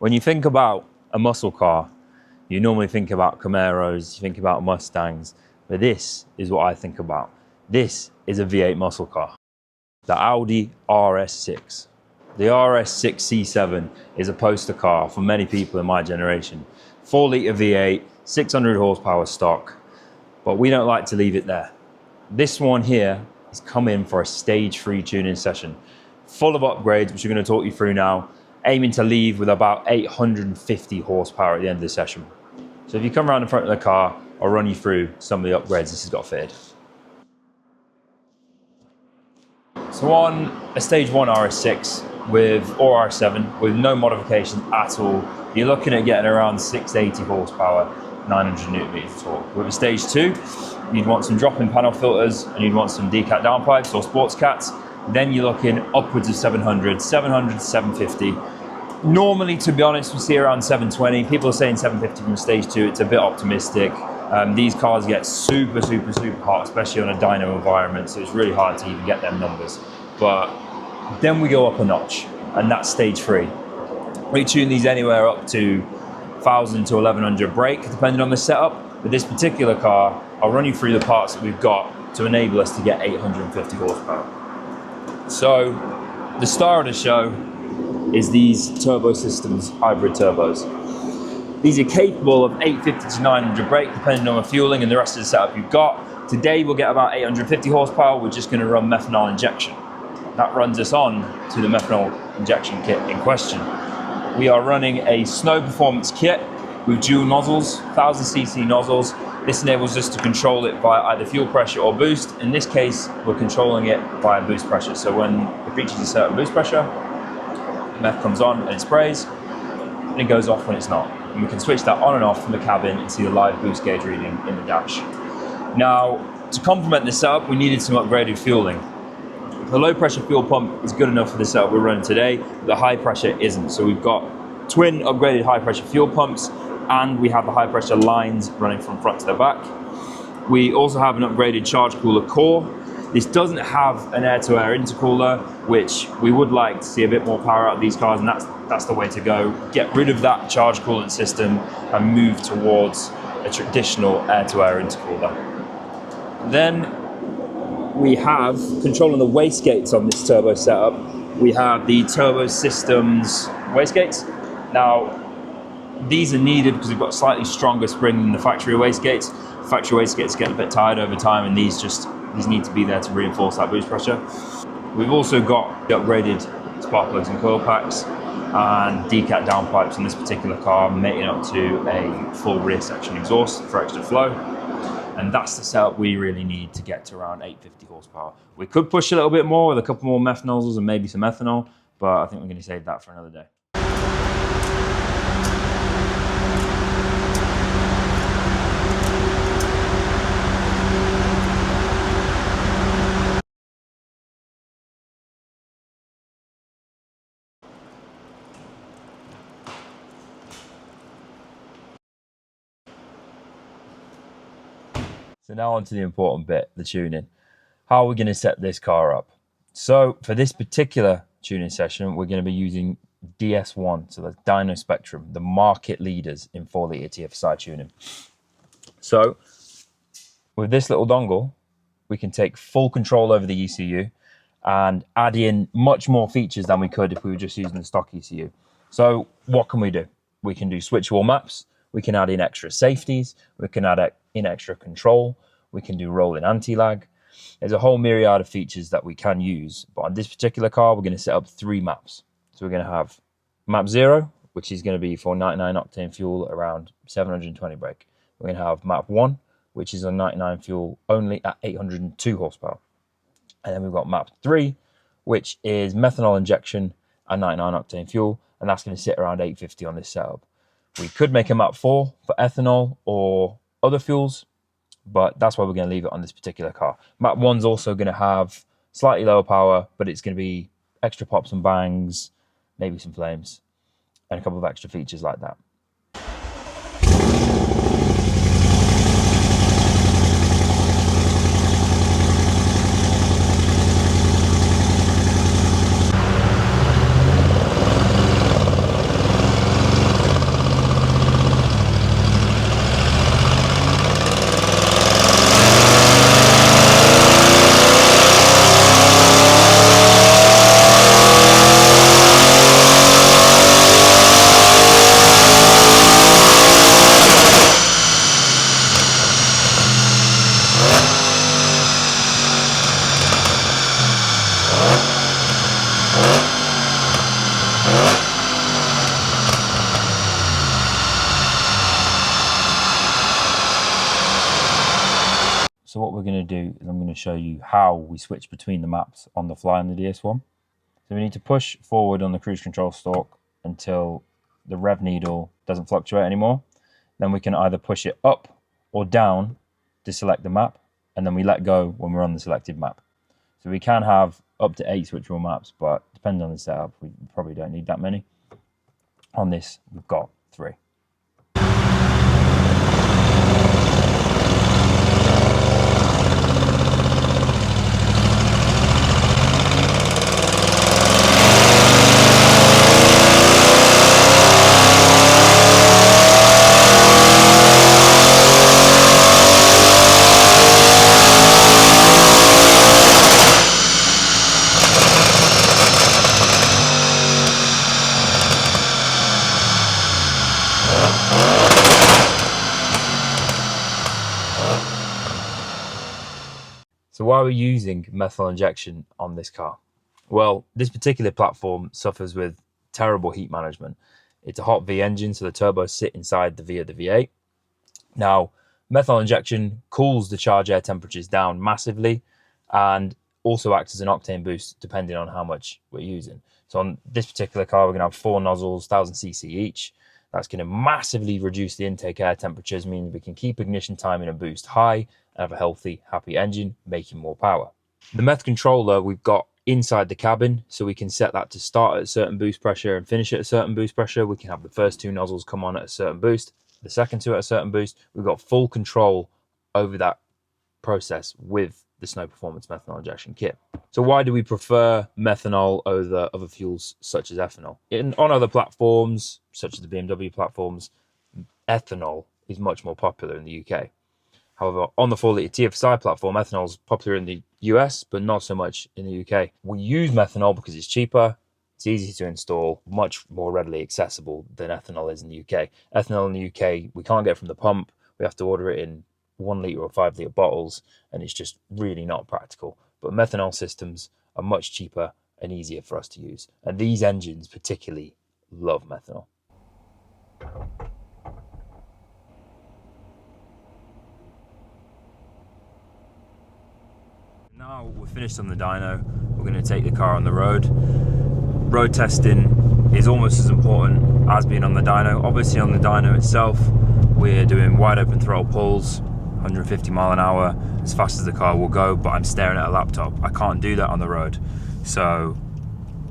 When you think about a muscle car, you normally think about Camaros, you think about Mustangs, but this is what I think about. This is a V8 muscle car, the Audi RS6. The RS6 C7 is a poster car for many people in my generation. 4-litre V8, 600 horsepower stock, but we don't like to leave it there. This one here has come in for a stage 3 tuning session, full of upgrades, which we're going to talk you through now, aiming to leave with about 850 horsepower at the end of the session. So if you come around in front of the car, I'll run you through some of the upgrades this has got fitted. So on a stage 1 RS6 or R7 with no modifications at all, you're looking at getting around 680 horsepower, 900 newton meters of torque. With a stage 2, you'd want some drop-in panel filters and you'd want some decat downpipes or sports cats. Then you're looking upwards of 700 to 750. Normally, to be honest, we see around 720. People are saying 750 from stage 2. It's a bit optimistic. These cars get super hot, especially on a dyno environment, so it's really hard to even get them numbers. But then we go up a notch, and that's stage 3. We tune these anywhere up to 1,000 to 1,100 brake, depending on the setup. With this particular car, I'll run you through the parts that we've got to enable us to get 850 horsepower. So, the star of the show is these turbo systems, hybrid turbos. These are capable of 850 to 900 brake, depending on the fueling and the rest of the setup you've got. Today we'll get about 850 horsepower. We're just going to run methanol injection. That runs us on to the methanol injection kit in question. We are running a Snow Performance kit with dual nozzles, 1000cc nozzles. This enables us to control it via either fuel pressure or boost. In this case, we're controlling it via boost pressure. So when it reaches a certain boost pressure, the meth comes on and it sprays, and it goes off when it's not. And we can switch that on and off from the cabin and see the live boost gauge reading in the dash. Now, to complement this setup, we needed some upgraded fueling. The low pressure fuel pump is good enough for the setup we're running today, but the high pressure isn't. So we've got twin upgraded high pressure fuel pumps, and we have the high pressure lines running from front to the back. We also have an upgraded charge cooler core. This doesn't have an air-to-air intercooler, which we would like to see a bit more power out of these cars, and that's the way to go. Get rid of that charge coolant system and move towards a traditional air-to-air intercooler. Then we have, controlling the wastegates on this turbo setup, we have the Turbo Systems wastegates. Now, these are needed because we've got slightly stronger spring than the factory wastegates. Factory wastegates get a bit tired over time, and these need to be there to reinforce that boost pressure. We've also got the upgraded spark plugs and coil packs and decat downpipes on this particular car, mating up to a full rear section exhaust for extra flow. And that's the setup we really need to get to around 850 horsepower. We could push a little bit more with a couple more meth nozzles and maybe some ethanol, but I think we're going to save that for another day. So now on to the important bit, the tuning. How are we going to set this car up? So for this particular tuning session, we're going to be using DS1, so that's Dyno Spectrum, the market leaders in 4-litre TFSI tuning. So with this little dongle, we can take full control over the ECU and add in much more features than we could if we were just using the stock ECU. So what can we do? We can do switchable maps. We can add in extra safeties. We can add in extra control. We can do rolling anti-lag. There's a whole myriad of features that we can use. But on this particular car, we're going to set up 3 maps. So we're going to have map 0, which is going to be for 99 octane fuel around 720 brake. We're going to have map 1, which is on 99 fuel only at 802 horsepower. And then we've got map 3, which is methanol injection and 99 octane fuel. And that's going to sit around 850 on this setup. We could make a map 4 for ethanol or other fuels, but that's why we're going to leave it on this particular car. Map 1's also going to have slightly lower power, but it's going to be extra pops and bangs, maybe some flames, and a couple of extra features like that. going to do is I'm going to show you how we switch between the maps on the fly on the DS1. So we need to push forward on the cruise control stalk until the rev needle doesn't fluctuate anymore. Then we can either push it up or down to select the map, and then we let go when we're on the selected map. So we can have up to 8 switchable maps, but depending on the setup, we probably don't need that many. On this, we've got 3. So why are we using methanol injection on this car? Well, this particular platform suffers with terrible heat management. It's a hot V engine, so the turbos sit inside the V of the V8. Now, methanol injection cools the charge air temperatures down massively and also acts as an octane boost depending on how much we're using. So on this particular car, we're going to have 4 nozzles, 1000 cc each. That's going to massively reduce the intake air temperatures, meaning we can keep ignition timing and boost high and have a healthy, happy engine, making more power. The meth controller we've got inside the cabin, so we can set that to start at a certain boost pressure and finish at a certain boost pressure. We can have the first 2 nozzles come on at a certain boost, the second 2 at a certain boost. We've got full control over that process with the Snow Performance methanol injection kit. So why do we prefer methanol over other fuels such as ethanol? On other platforms, such as the BMW platforms, ethanol is much more popular in the UK. However, on the 4-litre TFSI platform, ethanol is popular in the US, but not so much in the UK. We use methanol because it's cheaper, it's easy to install, much more readily accessible than ethanol is in the UK. Ethanol in the UK, we can't get from the pump. We have to order it in 1-litre or 5-litre bottles, and it's just really not practical. But methanol systems are much cheaper and easier for us to use. And these engines particularly love methanol. Now we're finished on the dyno, we're going to take the car on the road. Road testing is almost as important as being on the dyno. Obviously on the dyno itself, we're doing wide open throttle pulls, 150 mile an hour, as fast as the car will go, but I'm staring at a laptop. I can't do that on the road. So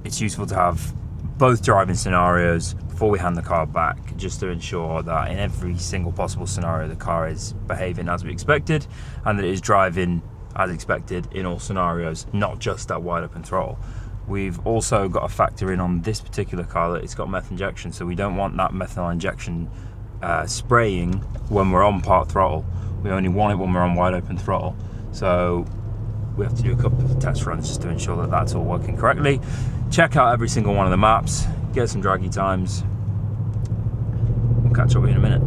it's useful to have both driving scenarios before we hand the car back, just to ensure that in every single possible scenario, the car is behaving as we expected and that it is driving as expected in all scenarios, not just that wide open throttle. We've also got to factor in on this particular car that it's got meth injection, so we don't want that methanol injection spraying when we're on part throttle. We only want it when we're on wide open throttle. So we have to do a couple of test runs just to ensure that that's all working correctly. Check out every single one of the maps, get some draggy times. We'll catch up with you in a minute.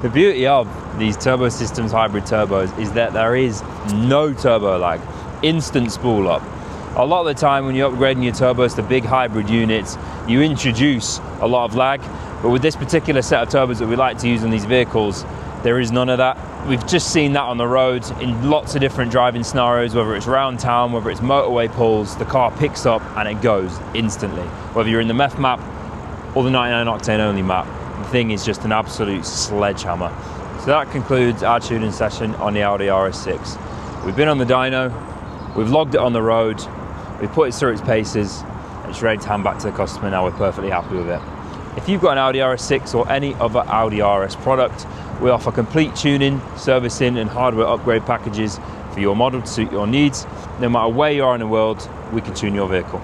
The beauty of these turbo systems hybrid turbos is that there is no turbo lag, instant spool up. A lot of the time when you're upgrading your turbos to big hybrid units, you introduce a lot of lag, but with this particular set of turbos that we like to use on these vehicles, there is none of that. We've just seen that on the road in lots of different driving scenarios, whether it's around town, whether it's motorway pulls, the car picks up and it goes instantly. Whether you're in the meth map or the 99 octane only map, the thing is just an absolute sledgehammer. So that concludes our tuning session on the Audi RS6. We've been on the dyno, we've logged it on the road, we've put it through its paces, and it's ready to hand back to the customer now. We're perfectly happy with it. If you've got an Audi RS6 or any other Audi RS product, we offer complete tuning, servicing and hardware upgrade packages for your model to suit your needs. No matter where you are in the world, we can tune your vehicle.